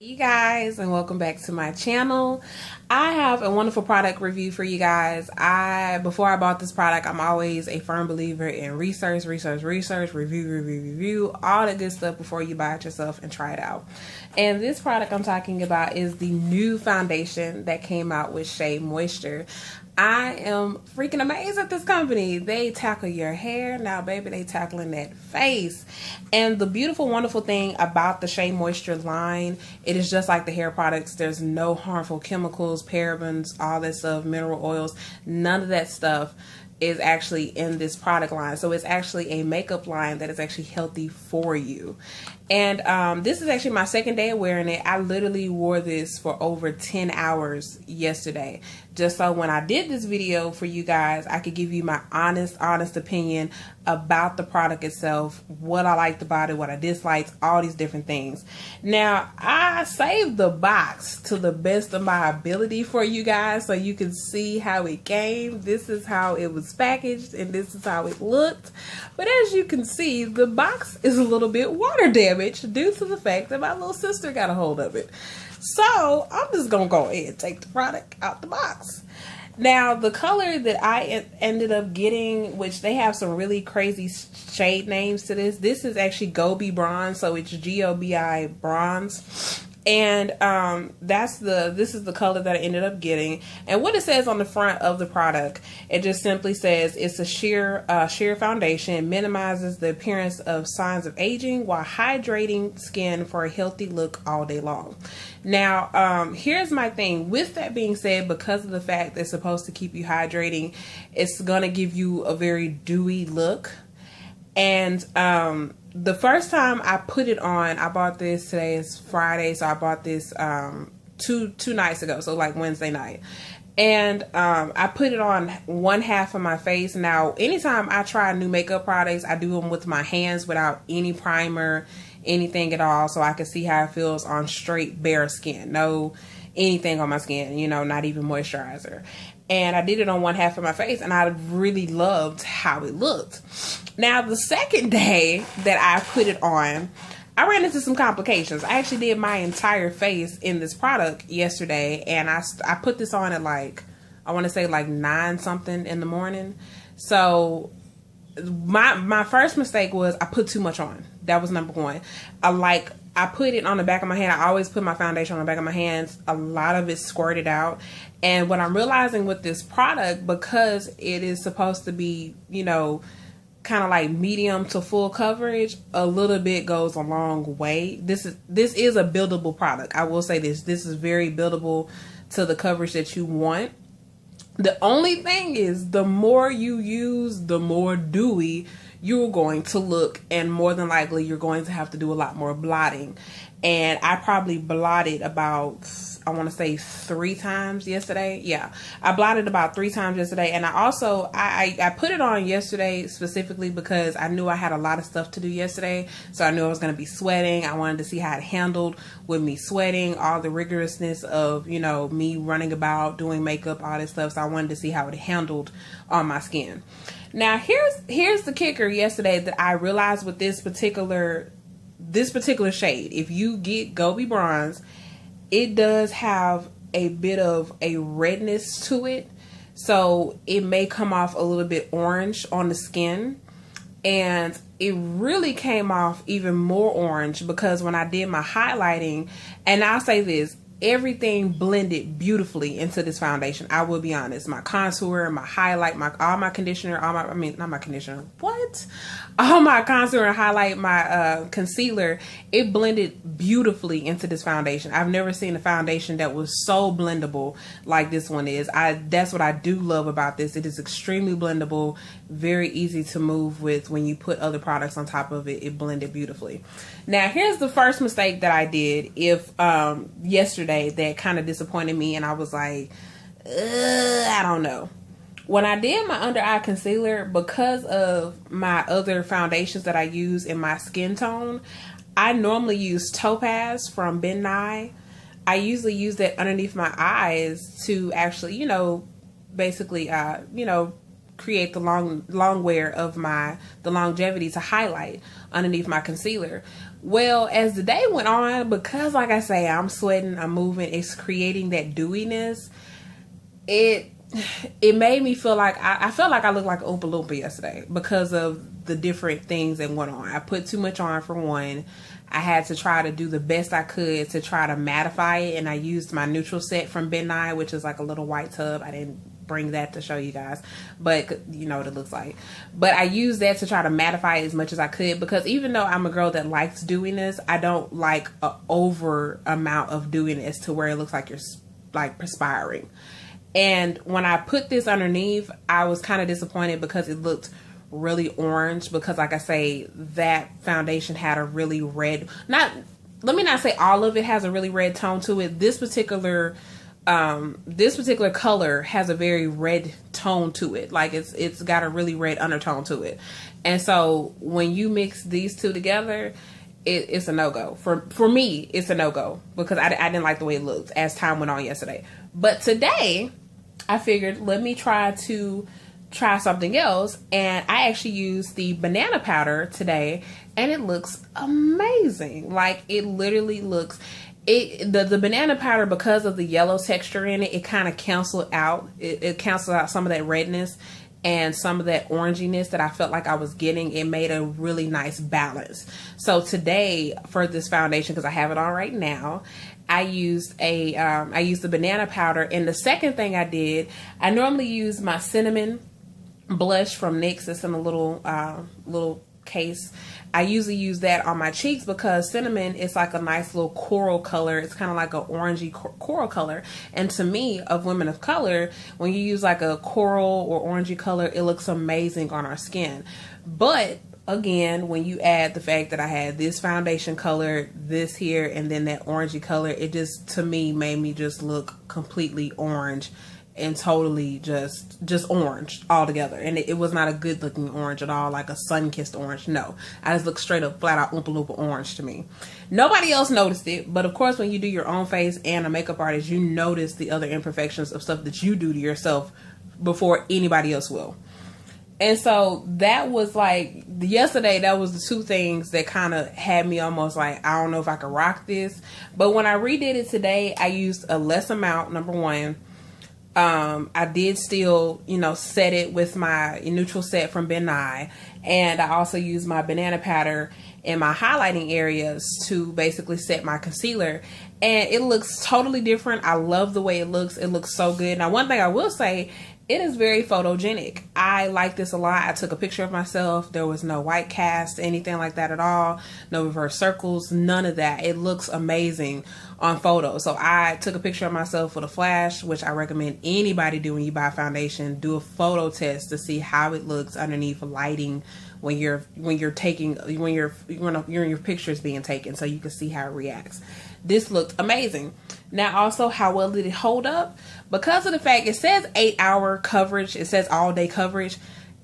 You guys, and welcome back to my channel. I have a wonderful product review for you guys. Before I bought this product, I'm always a firm believer in research, review, all the good stuff before you buy it yourself and try it out. And this product I'm talking about is the new foundation that came out with Shea Moisture. I am freaking amazed at this company. They tackle your hair. Now, baby, they tackling that face. And the beautiful, wonderful thing about the Shea Moisture line, it is just like the hair products. There's no harmful chemicals, parabens, all that stuff, mineral oils. None of that stuff is actually in this product line. So it's actually a makeup line that is actually healthy for you. And this is actually my second day of wearing it. I literally wore this for over 10 hours yesterday, just so when I did this video for you guys, I could give you my honest opinion about the product itself, what I liked about it, what I disliked, all these different things. Now, I saved the box to the best of my ability for you guys so you can see how it came. This is how it was packaged and this is how it looked. But as you can see, the box is a little bit water damaged due to the fact that my little sister got a hold of it. So I'm just gonna go ahead and take the product out the box. Now, the color that I ended up getting, which they have some really crazy shade names to this is actually Bronze, so it's Gobi bronze. And this is the color that I ended up getting. And what it says on the front of the product, it just simply says it's a sheer foundation, minimizes the appearance of signs of aging while hydrating skin for a healthy look all day long. Now, here's my thing. With that being said, because of the fact that it's supposed to keep you hydrating, it's gonna give you a very dewy look. And the first time I put it on, I bought this, today is Friday, so I bought this two nights ago, so like Wednesday night. And I put it on one half of my face. Now, anytime I try new makeup products, I do them with my hands without any primer, anything at all, so I can see how it feels on straight bare skin. No anything on my skin, you know, not even moisturizer. And I did it on one half of my face, and I really loved how it looked. Now, the second day that I put it on, I ran into some complications. I actually did my entire face in this product yesterday, and I put this on at like, I want to say like 9 something in the morning. So my first mistake was I put too much on. That was number one. I put it on the back of my hand. I always put my foundation on the back of my hands. A lot of it squirted out. And what I'm realizing with this product, because it is supposed to be, you know, kind of like medium to full coverage, a little bit goes a long way. This is a buildable product. I will say this is very buildable to the coverage that you want. The only thing is, the more you use, the more dewy you're going to look, and more than likely you're going to have to do a lot more blotting. And I probably blotted about, I want to say 3 times yesterday. Yeah, I blotted about 3 times yesterday. And I also, I put it on yesterday specifically because I knew I had a lot of stuff to do yesterday. So I knew I was going to be sweating. I wanted to see how it handled with me sweating, all the rigorousness of, you know, me running about, doing makeup, all this stuff. So I wanted to see how it handled on my skin. Now, here's the kicker yesterday that I realized with this particular shade. If you get Gobi Bronze, it does have a bit of a redness to it, so it may come off a little bit orange on the skin. And it really came off even more orange because when I did my highlighting, and I'll say this, everything blended beautifully into this foundation. I will be honest. My contour, my highlight, all my conditioner, not my conditioner. What? All my contour and highlight, my concealer, it blended beautifully into this foundation. I've never seen a foundation that was so blendable like this one is. That's what I do love about this. It is extremely blendable, very easy to move with. When you put other products on top of it, it blended beautifully. Now, here's the first mistake that I did yesterday that kind of disappointed me, and I was like, I don't know. When I did my under eye concealer, because of my other foundations that I use in my skin tone, I normally use Topaz from Ben Nye. I usually use that underneath my eyes to actually, you know, basically, you know, create the long wear of the longevity to highlight underneath my concealer. Well, as the day went on, because like I say, I'm sweating, I'm moving, it's creating that dewiness. It made me feel like I felt like I looked like an Oompa Loompa yesterday because of the different things that went on. I put too much on for one. I had to try to do the best I could to try to mattify it, and I used my neutral set from Ben Nye, which is like a little white tub. I didn't bring that to show you guys, but you know what it looks like. But I used that to try to mattify it as much as I could, because even though I'm a girl that likes dewiness, I don't like an over amount of dewiness to where it looks like you're like perspiring. And when I put this underneath, I was kind of disappointed because it looked really orange, because like I say, that foundation had a really red, let me not say all of it has a really red tone to it. This particular color has a very red tone to it. Like it's got a really red undertone to it. And so when you mix these two together, it's a no-go. For me, it's a no-go, because I didn't like the way it looked as time went on yesterday. But today, I figured, let me try something else, and I actually used the banana powder today, and it looks amazing. Like, it literally looks, the banana powder, because of the yellow texture in it, it kind of canceled out, it canceled out some of that redness and some of that oranginess that I felt like I was getting. It made a really nice balance. So today, for this foundation, because I have it on right now, I used the banana powder. And the second thing I did, I normally use my cinnamon blush from NYX. It's in a little case. I usually use that on my cheeks because cinnamon is like a nice little coral color. It's kind of like an orangey coral color. And to me, of women of color, when you use like a coral or orangey color, it looks amazing on our skin. But again, when you add the fact that I had this foundation color, this here, and then that orangey color, it just, to me, made me just look completely orange and totally just orange altogether. And it was not a good looking orange at all, like a sun-kissed orange. No, I just looked straight up flat out Oompa Loompa orange to me. Nobody else noticed it, but of course when you do your own face and a makeup artist, you notice the other imperfections of stuff that you do to yourself before anybody else will. And so that was like, yesterday, that was the two things that kind of had me almost like, I don't know if I could rock this. But when I redid it today, I used a less amount, number one. I did still, set it with my neutral set from Ben Nye. And I also used my banana powder in my highlighting areas to basically set my concealer. And it looks totally different. I love the way it looks. It looks so good. Now, one thing I will say, it is very photogenic. I like this a lot. I took a picture of myself. There was no white cast, anything like that at all. No reverse circles, none of that. It looks amazing on photo. So I took a picture of myself with a flash, which I recommend anybody do when you buy foundation. Do a photo test to see how it looks underneath lighting when your picture is being taken, so you can see how it reacts. This looked amazing. Now, also, how well did it hold up? Because of the fact it says 8-hour coverage, it says all day coverage,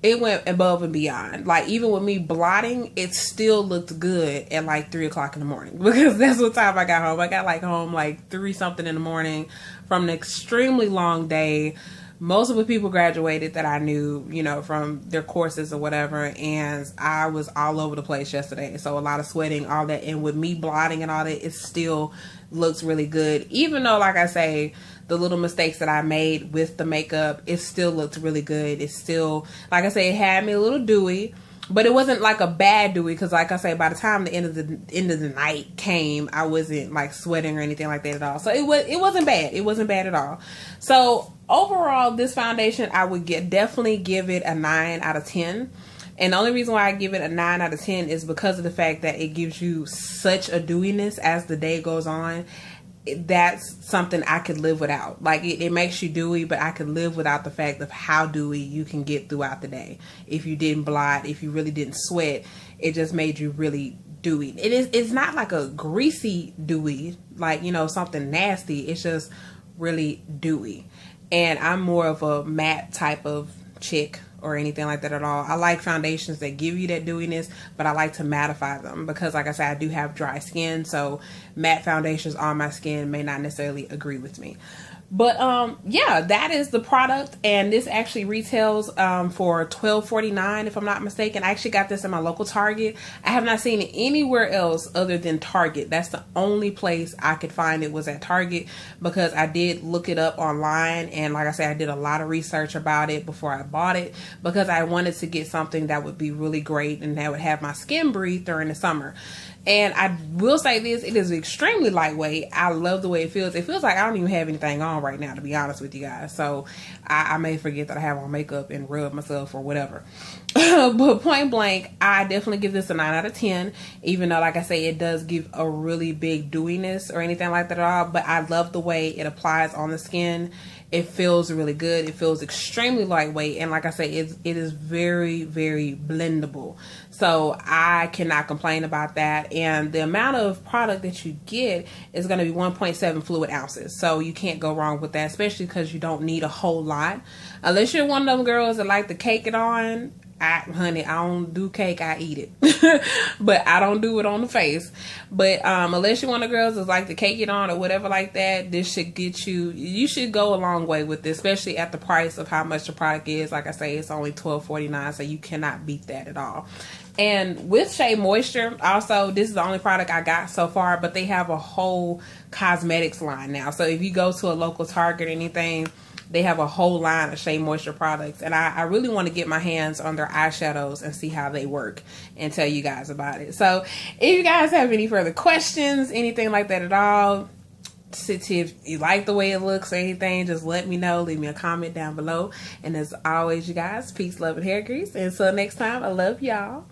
it went above and beyond. Like, even with me blotting, it still looked good at like 3 o'clock in the morning, because that's what time I got home. I got home like 3 something in the morning from an extremely long day. Most of the people graduated that I knew, from their courses or whatever, and I was all over the place yesterday. So a lot of sweating, all that, and with me blotting and all that, it still looks really good. Even though, like I say, the little mistakes that I made with the makeup, it still looked really good. It's still, like I say, it had me a little dewy, but it wasn't like a bad dewy, because like I say, by the time the end of the night came, I wasn't like sweating or anything like that at all. So it wasn't bad. It wasn't bad at all. So overall, this foundation, I would definitely give it a 9 out of 10. And the only reason why I give it a 9 out of 10 is because of the fact that it gives you such a dewiness as the day goes on. That's something I could live without. Like, it makes you dewy, but I could live without the fact of how dewy you can get throughout the day. If you didn't blot, if you really didn't sweat, it just made you really dewy. It's not like a greasy dewy, like, something nasty. It's just really dewy. And I'm more of a matte type of chick or anything like that at all. I like foundations that give you that dewiness, but I like to mattify them because, like I said, I do have dry skin, so matte foundations on my skin may not necessarily agree with me. But yeah, that is the product, and this actually retails for $12.49 if I'm not mistaken. I actually got this in my local Target. I have not seen it anywhere else other than Target. That's the only place I could find it, was at Target, because I did look it up online, and like I said, I did a lot of research about it before I bought it, because I wanted to get something that would be really great and that would have my skin breathe during the summer. And I will say this, it is extremely lightweight. I love the way it feels. It feels like I don't even have anything on right now, to be honest with you guys. So I may forget that I have on makeup and rub myself or whatever. But point blank, I definitely give this a 9 out of 10. Even though, like I say, it does give a really big dewiness or anything like that at all. But I love the way it applies on the skin. It feels really good. It feels extremely lightweight. And like I say, it is very, very blendable. So I cannot complain about that. And the amount of product that you get is going to be 1.7 fluid ounces. So you can't go wrong with that, especially because you don't need a whole lot. Unless you're one of them girls that like to cake it on. Honey, I don't do cake, I eat it. But I don't do it on the face. But unless you're one of the girls that like to cake it on or whatever like that, this should get you, you should go a long way with this, especially at the price of how much the product is. Like I say, it's only $12.49, so you cannot beat that at all. And with Shea Moisture, also, this is the only product I got so far, but they have a whole cosmetics line now. So if you go to a local Target or anything, they have a whole line of Shea Moisture products. And I really want to get my hands on their eyeshadows and see how they work and tell you guys about it. So if you guys have any further questions, anything like that at all, if you like the way it looks or anything, just let me know. Leave me a comment down below. And as always, you guys, peace, love, and hair grease. And until next time, I love y'all.